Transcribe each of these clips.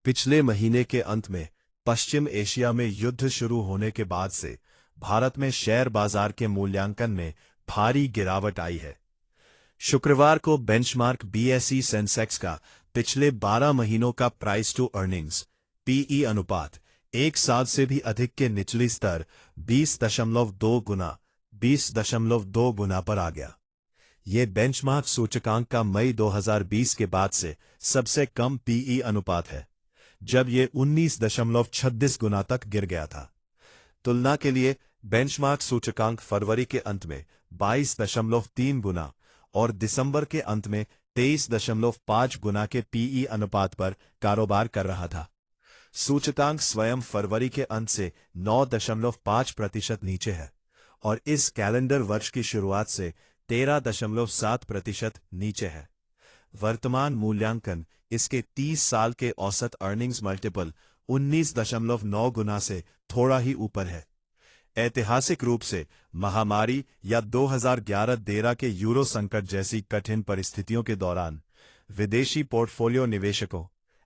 पिछले महीने के अंत में पश्चिम एशिया में युद्ध शुरू होने के बाद से भारत में शेयर बाजार के मूल्यांकन में भारी गिरावट आई है। शुक्रवार को बेंचमार्क बीएसई सेंसेक्स का पिछले 12 महीनों का प्राइस टू अर्निंग्स पीई अनुपात 1 साल से भी अधिक के निचली स्तर 20.2 गुना पर आ गया। ये बेंचमार्क सूचकांक का मई 2020 के बाद से सबसे कम पीई अनुपात है, जब ये 19.36 गुना तक गिर गया था। तुलना के लिए बेंचमार्क सूचकांक फरवरी के अंत में 22.3 गुना और दिसंबर के अंत में 23.5 गुना के पीई अनुपात पर कारोबार कर रहा था। सूचकांक स्वयं फरवरी के अंत से 9.5% नीचे है और इस कैलेंडर वर्ष की शुरुआत से 13.7% नीचे है। वर्तमान मूल्यांकन इसके 30 साल के औसत अर्निंग्स मल्टीपल 19.9 गुना से थोड़ा ही ऊपर है। ऐतिहासिक रूप से महामारी या 2011-13 के यूरो संकट जैसी कठिन परिस्थितियों के दौरान विदेशी पोर्टफोलियो निवेशकों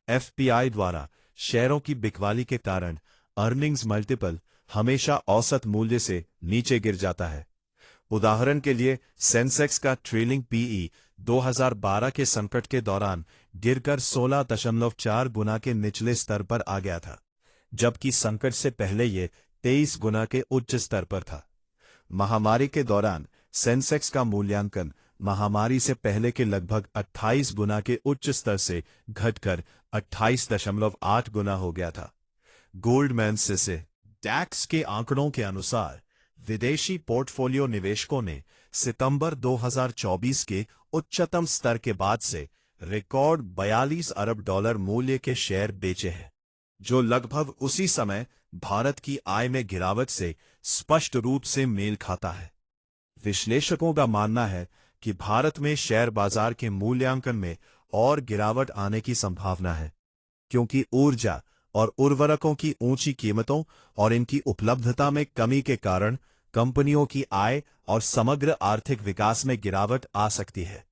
एफपीआई द्वारा शेयरों की बिकवाली के कारण अर्निंग्स मल्टीपल हमेशा औसत मूल्य से नीचे गिर जाता है। उदाहरण के लिए सेंसेक्स का ट्रेलिंग पीई 2012 के संकट के दौरान गिरकर 16.4 गुना के निचले स्तर पर आ गया था, जबकि संकट से पहले ये 23 गुना के उच्च स्तर पर था। महामारी के दौरान सेंसेक्स का मूल्यांकन महामारी से पहले के लगभग 28 गुना के उच्च स्तर से घटकर 28.8 गुना हो गया था। गोल्डमैन सैक्स के आंकड़ों के अनुसार विदेशी पोर्टफोलियो निवेशकों ने सितंबर 2024 के उच्चतम स्तर के बाद से रिकॉर्ड 42 अरब डॉलर मूल्य के शेयर बेचे हैं, जो लगभग उसी समय भारत की आय में गिरावट से स्पष्ट रूप से मेल खाता है। विश्लेषकों का मानना है कि भारत में शेयर बाजार के मूल्यांकन में और गिरावट आने की संभावना है, क्योंकि ऊर्जा और उर्वरकों की ऊंची कीमतों और इनकी उपलब्धता में कमी के कारण कंपनियों की आय और समग्र आर्थिक विकास में गिरावट आ सकती है।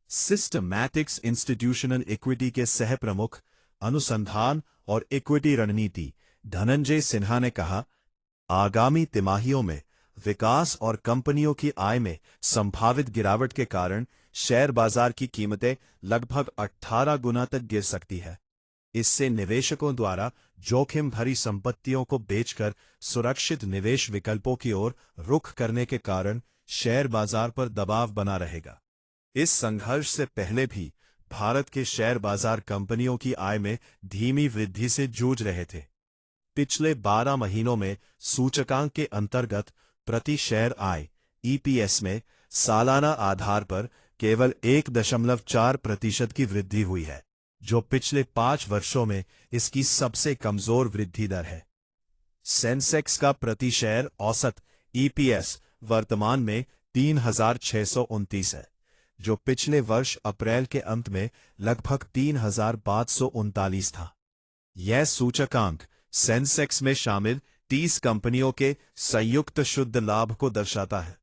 सिस्टमैटिक्स इंस्टीट्यूशनल इक्विटी के सह प्रमुख अनुसंधान और इक्विटी रणनीति धनंजय सिन्हा ने कहा, आगामी तिमाहियों में विकास और कंपनियों की आय में संभावित गिरावट के कारण शेयर बाजार की कीमतें लगभग 18 गुना तक गिर सकती है। इससे निवेशकों द्वारा जोखिम भरी संपत्तियों को बेचकर सुरक्षित निवेश विकल्पों की ओर रुख करने के कारण शेयर बाजार पर दबाव बना रहेगा। इस संघर्ष से पहले भी भारत के शेयर बाजार कंपनियों की आय में धीमी वृद्धि से जूझ रहे थे। पिछले 12 महीनों में सूचकांक के अंतर्गत प्रति शेयर आय ईपीएस में सालाना आधार पर केवल 1.4% की वृद्धि हुई है, जो पिछले 5 वर्षों में इसकी सबसे कमजोर वृद्धि दर है। सेंसेक्स का प्रति शेयर औसत ईपीएस वर्तमान में 3,629 है, जो पिछले वर्ष अप्रैल के अंत में लगभग 3,539 था। यह सूचकांक सेंसेक्स में शामिल 30 कंपनियों के संयुक्त शुद्ध लाभ को दर्शाता है।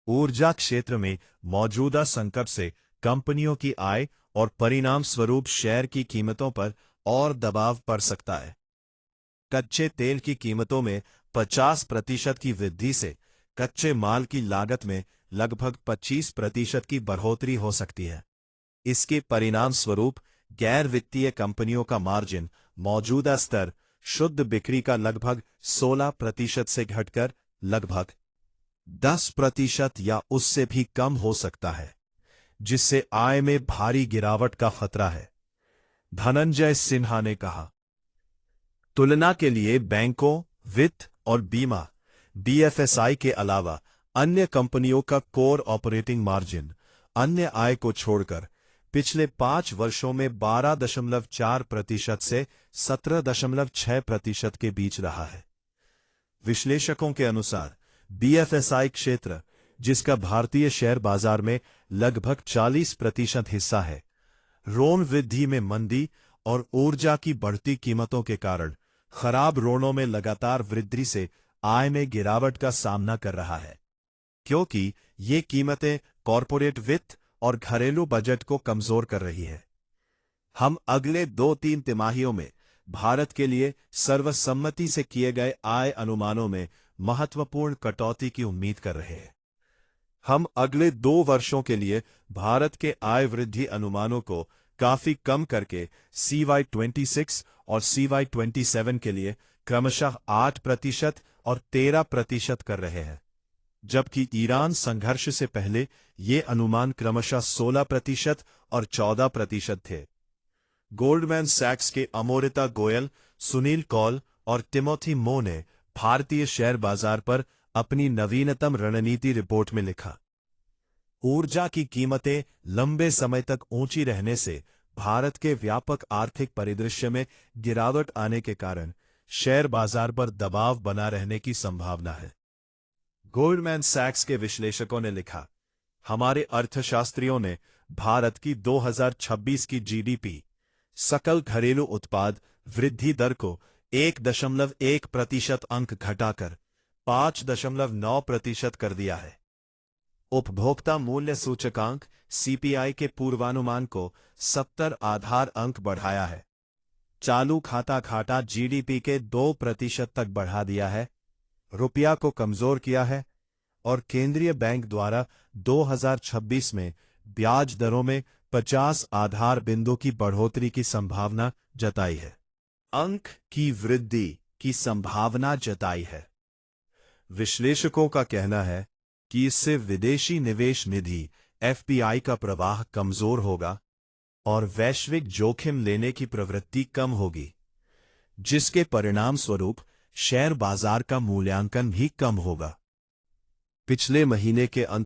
ऊर्जा क्षेत्र में मौजूदा संकट से कंपनियों की आय और परिणाम स्वरूप शेयर की कीमतों पर और दबाव पड़ सकता है। कच्चे तेल की कीमतों में 50% की वृद्धि से कच्चे माल की लागत में लगभग 25% की बढ़ोतरी हो सकती है। इसके परिणाम स्वरूप गैर वित्तीय कंपनियों का मार्जिन मौजूदा स्तर शुद्ध बिक्री का लगभग 16% से घटकर लगभग 10% या उससे भी कम हो सकता है, जिससे आय में भारी गिरावट का खतरा है। धनंजय सिन्हा ने कहा, तुलना के लिए बैंकों, वित्त और बीमा बीएफएसआई के अलावा अन्य कंपनियों का कोर ऑपरेटिंग मार्जिन अन्य आय को छोड़कर पिछले 5 वर्षों में 12.4% से 17.6% के बीच रहा है। विश्लेषकों के अनुसार बीएफएसआई क्षेत्र, जिसका भारतीय शेयर बाजार में लगभग 40% हिस्सा है, ऋण वृद्धि में मंदी और ऊर्जा की बढ़ती कीमतों के कारण खराब ऋणों में लगातार वृद्धि से आय में गिरावट का सामना कर रहा है, क्योंकि ये कीमतें कॉरपोरेट वित्त और घरेलू बजट को कमजोर कर रही है। हम अगले 2-3 तिमाहियों में भारत के लिए सर्वसम्मति से किए गए आय अनुमानों में महत्वपूर्ण कटौती की उम्मीद कर रहे हैं। हम अगले 2 वर्षों के लिए भारत के आय वृद्धि अनुमानों को काफी कम करके CY26 और CY27 के लिए क्रमशः 8% और 13% कर रहे हैं, जबकि ईरान संघर्ष से पहले ये अनुमान क्रमशः 16% और 14% थे। गोल्डमैन सैक्स के अमोरिता गोयल, सुनील कौल और टिमोथी मो ने भारतीय शेयर बाजार पर अपनी नवीनतम रणनीति रिपोर्ट में लिखा, ऊर्जा की कीमतें लंबे समय तक ऊंची रहने से भारत के व्यापक आर्थिक परिदृश्य में गिरावट आने के कारण शेयर बाजार पर दबाव बना रहने की संभावना है। गोल्डमैन सैक्स के विश्लेषकों ने लिखा, हमारे अर्थशास्त्रियों ने भारत की 2026 की जीडीपी सकल घरेलू उत्पाद वृद्धि दर को 1.1% अंक घटाकर 5.9% कर दिया है। उपभोक्ता मूल्य सूचकांक CPI के पूर्वानुमान को 70 आधार अंक बढ़ाया है। चालू खाता घाटा GDP के 2% तक बढ़ा दिया है, रुपया को कमजोर किया है और केंद्रीय बैंक द्वारा 2026 में ब्याज दरों में 50 आधार बिंदु की बढ़ोतरी की संभावना जताई है। अंक की वृद्धि की संभावना जताई है। विश्लेषकों का कहना है कि इससे विदेशी निवेश निधि FPI का प्रवाह कमजोर होगा और वैश्विक जोखिम लेने की प्रवृत्ति कम होगी, जिसके परिणाम स्वरूप शेयर बाजार का मूल्यांकन भी कम होगा। पिछले महीने के अंत